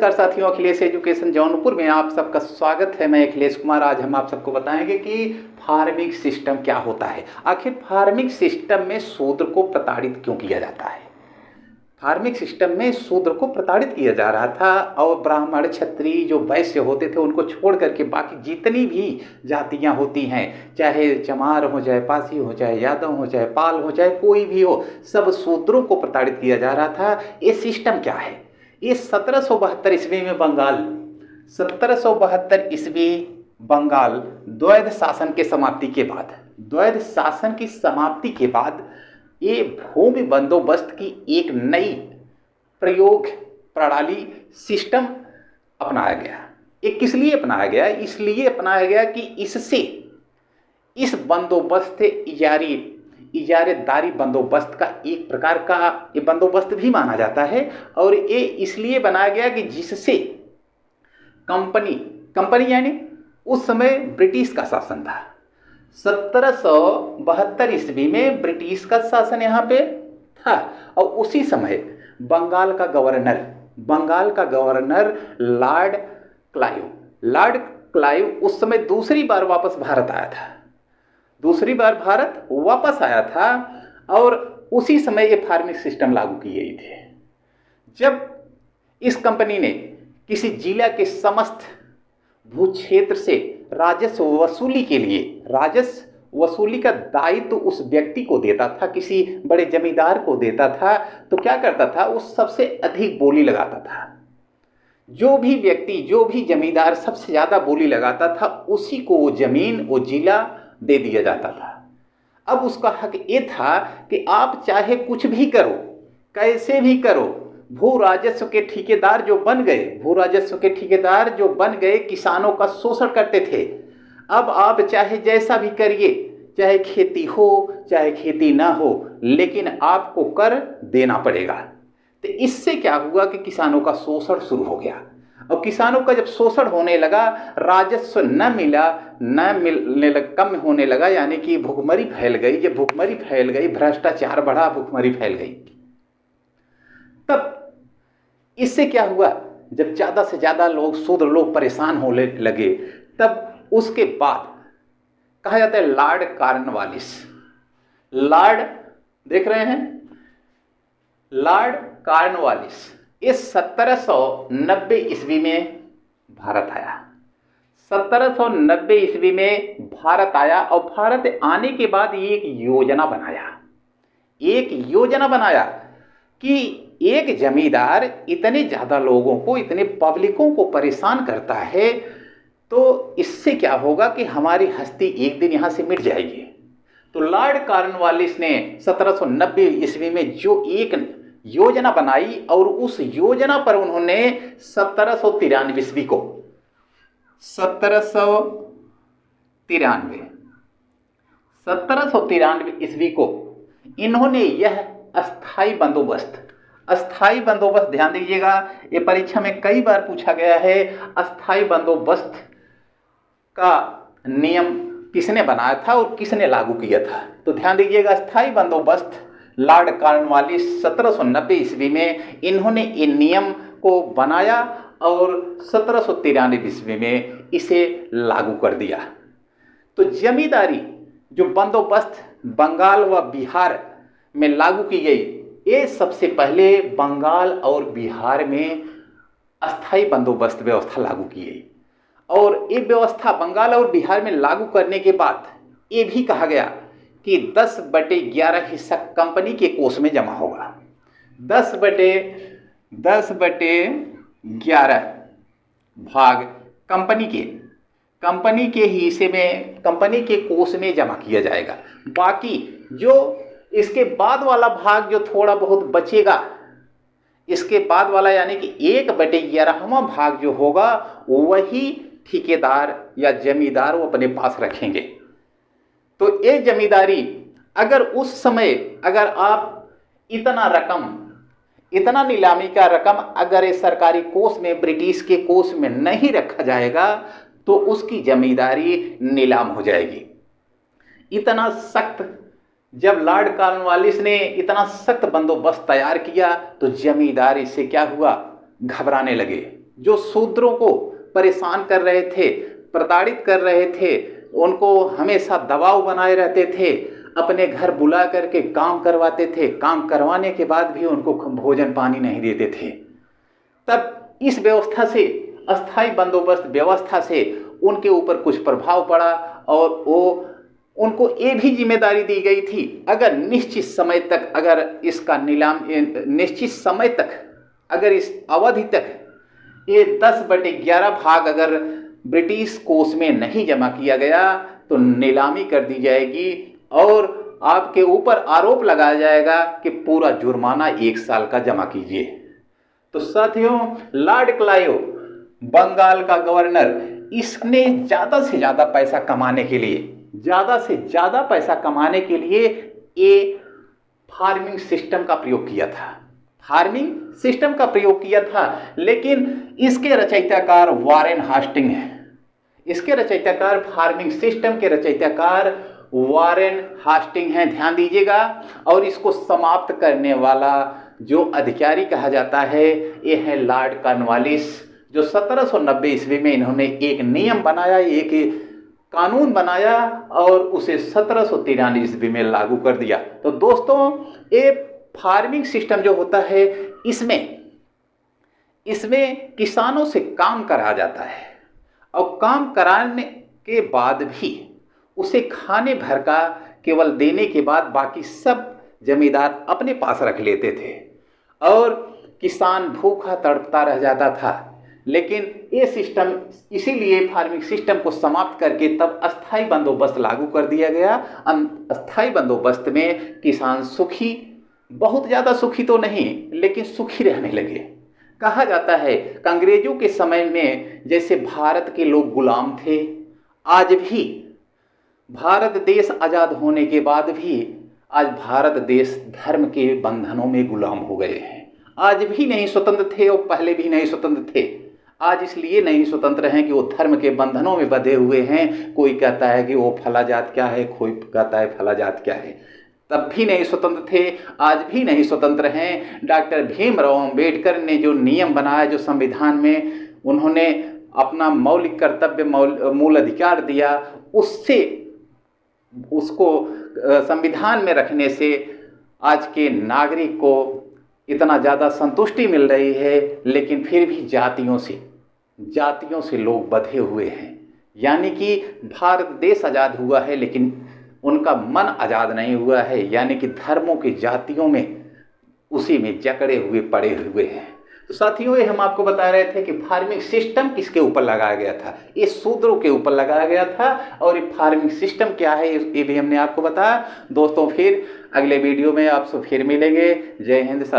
नमस्कार साथियों, अखिलेश एजुकेशन जौनपुर में आप सबका स्वागत है। मैं अखिलेश कुमार। आज हम आप सबको बताएंगे कि फार्मिंग सिस्टम क्या होता है। आखिर फार्मिंग सिस्टम में शूद्र को प्रताड़ित क्यों किया जाता है। फार्मिंग सिस्टम में शूद्र को प्रताड़ित किया जा रहा था और ब्राह्मण क्षत्रिय जो वैश्य होते थे उनको छोड़ करके बाकी जितनी भी जातियां होती हैं, चाहे चमार हो जाए, पासी हो जाए, यादव हो जाए, पाल हो जाए, कोई भी हो, सब शूद्रों को प्रताड़ित किया जा रहा था। ये सिस्टम क्या है? ये 1772 ईस्वी में बंगाल 1772 ईस्वी बंगाल द्वैध शासन के समाप्ति के बाद, द्वैध शासन की समाप्ति के बाद ये भूमि बंदोबस्त की एक नई प्रयोग प्रणाली सिस्टम अपनाया गया। ये किस लिए अपनाया गया? इसलिए अपनाया गया कि इससे इस बंदोबस्त इजारेदारी बंदोबस्त का एक प्रकार का ये बंदोबस्त भी माना जाता है। और ये इसलिए बनाया गया कि जिससे कंपनी यानी उस समय ब्रिटिश का शासन था। 1772 ईस्वी में ब्रिटिश का शासन यहाँ पे था और उसी समय बंगाल का गवर्नर लॉर्ड क्लाइव उस समय दूसरी बार वापस भारत आया था और उसी समय ये फार्मिंग सिस्टम लागू की गई थी। जब इस कंपनी ने किसी जिला के समस्त भूक्षेत्र से राजस्व वसूली का दायित्व उस व्यक्ति को देता था, किसी बड़े जमींदार को देता था, तो क्या करता था? उस सबसे अधिक बोली लगाता था। जो भी व्यक्ति, जो भी जमींदार सबसे ज़्यादा बोली लगाता था, उसी को वो जमीन, वो जिला दे दिया जाता था। अब उसका हक ये था कि आप चाहे कुछ भी करो, कैसे भी करो, भू राजस्व के ठेकेदार जो बन गए किसानों का शोषण करते थे। अब आप चाहे जैसा भी करिए, चाहे खेती हो चाहे खेती ना हो, लेकिन आपको कर देना पड़ेगा। तो इससे क्या हुआ कि किसानों का शोषण शुरू हो गया। और किसानों का जब शोषण होने लगा, राजस्व कम होने लगा, यानी कि भुखमरी फैल गई। जब भुखमरी फैल गई, भ्रष्टाचार बढ़ा, भुखमरी फैल गई, तब इससे क्या हुआ? जब ज़्यादा से ज़्यादा शूद्र लोग परेशान होने लगे, तब उसके बाद कहा जाता है लॉर्ड कॉर्नवालिस इस 1790 ईस्वी में भारत आया। 1790 ईस्वी में भारत आया और भारत आने के बाद एक योजना बनाया कि एक जमींदार इतने ज़्यादा लोगों को, इतने पब्लिकों को परेशान करता है, तो इससे क्या होगा कि हमारी हस्ती एक दिन यहाँ से मिट जाएगी। तो लॉर्ड कॉर्नवालिस ने 1790 ईस्वी में जो एक योजना बनाई और उस योजना पर उन्होंने 1793 ईस्वी को इन्होंने यह अस्थाई बंदोबस्त, ध्यान दीजिएगा, ये परीक्षा में कई बार पूछा गया है। अस्थाई बंदोबस्त का नियम किसने बनाया था और किसने लागू किया था? तो ध्यान दीजिएगा, अस्थाई बंदोबस्त लॉर्ड कॉर्नवालिस 1790 ईस्वी में इन्होंने इन नियम को बनाया और 1793 ईस्वी में इसे लागू कर दिया। तो जमींदारी जो बंदोबस्त बंगाल व बिहार में लागू की गई, ये सबसे पहले बंगाल और बिहार में अस्थाई बंदोबस्त व्यवस्था लागू की गई। और ये व्यवस्था बंगाल और बिहार में लागू करने के बाद ये भी कहा गया कि 10/11 हिस्सा कंपनी के कोष में जमा होगा। 10/11 भाग कंपनी के हिस्से में, कंपनी के कोष में जमा किया जाएगा। बाकी जो इसके बाद वाला भाग जो थोड़ा बहुत बचेगा, इसके बाद वाला यानी कि 1/11वां भाग जो होगा, वही ठेकेदार या जमींदार वो अपने पास रखेंगे। तो ये जमींदारी अगर उस समय अगर आप इतना नीलामी का रकम अगर इस सरकारी कोष में, ब्रिटिश के कोष में नहीं रखा जाएगा, तो उसकी जमींदारी नीलाम हो जाएगी। इतना सख्त, जब लॉर्ड कॉर्नवालिस ने इतना सख्त बंदोबस्त तैयार किया, तो जमींदार इससे क्या हुआ? घबराने लगे। जो शूद्रों को परेशान कर रहे थे, प्रताड़ित कर रहे थे, उनको हमेशा दबाव बनाए रहते थे, अपने घर बुला करके काम करवाते थे, काम करवाने के बाद भी उनको भोजन पानी नहीं देते थे। तब इस व्यवस्था से, अस्थायी बंदोबस्त व्यवस्था से उनके ऊपर कुछ प्रभाव पड़ा और उनको ये भी जिम्मेदारी दी गई थी, अगर निश्चित समय तक अगर इसका निश्चित समय तक अगर इस अवधि तक ये 10/11 भाग अगर ब्रिटिश कोष में नहीं जमा किया गया तो नीलामी कर दी जाएगी और आपके ऊपर आरोप लगाया जाएगा कि पूरा जुर्माना 1 साल का जमा कीजिए। तो साथियों, लॉर्ड क्लाइव बंगाल का गवर्नर, इसने ज़्यादा से ज़्यादा पैसा कमाने के लिए ये फार्मिंग सिस्टम का प्रयोग किया था। लेकिन इसके रचयिताकार वारेन हास्टिंग है। इसके रचयिताकार, फार्मिंग सिस्टम के रचयिताकार वारेन हास्टिंग हैं, ध्यान दीजिएगा। और इसको समाप्त करने वाला जो अधिकारी कहा जाता है ये है लॉर्ड कॉर्नवालिस, जो 1790 ईस्वी में इन्होंने एक नियम बनाया, एक कानून बनाया और उसे 1793 ईस्वी में लागू कर दिया। तो दोस्तों, ये फार्मिंग सिस्टम जो होता है इसमें किसानों से काम करा जाता है और काम कराने के बाद भी उसे खाने भर का केवल देने के बाद बाकी सब जमींदार अपने पास रख लेते थे और किसान भूखा तड़पता रह जाता था। लेकिन ये सिस्टम, इसीलिए फार्मिंग सिस्टम को समाप्त करके तब अस्थाई बंदोबस्त लागू कर दिया गया। अस्थाई बंदोबस्त में किसान सुखी, बहुत ज़्यादा सुखी तो नहीं लेकिन सुखी रहने लगे। कहा जाता है कि अंग्रेजों के समय में जैसे भारत के लोग गुलाम थे, आज भी भारत देश आज़ाद होने के बाद भी आज भारत देश धर्म के बंधनों में गुलाम हो गए हैं। आज भी नहीं स्वतंत्र थे और पहले भी नहीं स्वतंत्र थे। आज इसलिए नहीं स्वतंत्र हैं कि वो धर्म के बंधनों में बंधे हुए हैं। कोई कहता है कि वो फला जात क्या है, कोई कहता है फला जात क्या है। तब भी नहीं स्वतंत्र थे, आज भी नहीं स्वतंत्र हैं। डॉक्टर भीमराव अंबेडकर ने जो नियम बनाया, जो संविधान में उन्होंने अपना मौलिक कर्तव्य, मूल अधिकार दिया, उसको संविधान में रखने से आज के नागरिक को इतना ज़्यादा संतुष्टि मिल रही है। लेकिन फिर भी जातियों से लोग बंधे हुए हैं। यानी कि भारत देश आज़ाद हुआ है लेकिन उनका मन आज़ाद नहीं हुआ है। यानी कि धर्मों की जातियों में उसी में जकड़े हुए पड़े हुए हैं। तो साथियों, ये हम आपको बता रहे थे कि फार्मिंग सिस्टम किसके ऊपर लगाया गया था। ये शूद्रों के ऊपर लगाया गया था। और ये फार्मिंग सिस्टम क्या है ये भी हमने आपको बताया। दोस्तों, फिर अगले वीडियो में आपसे फिर मिलेंगे। जय हिंद।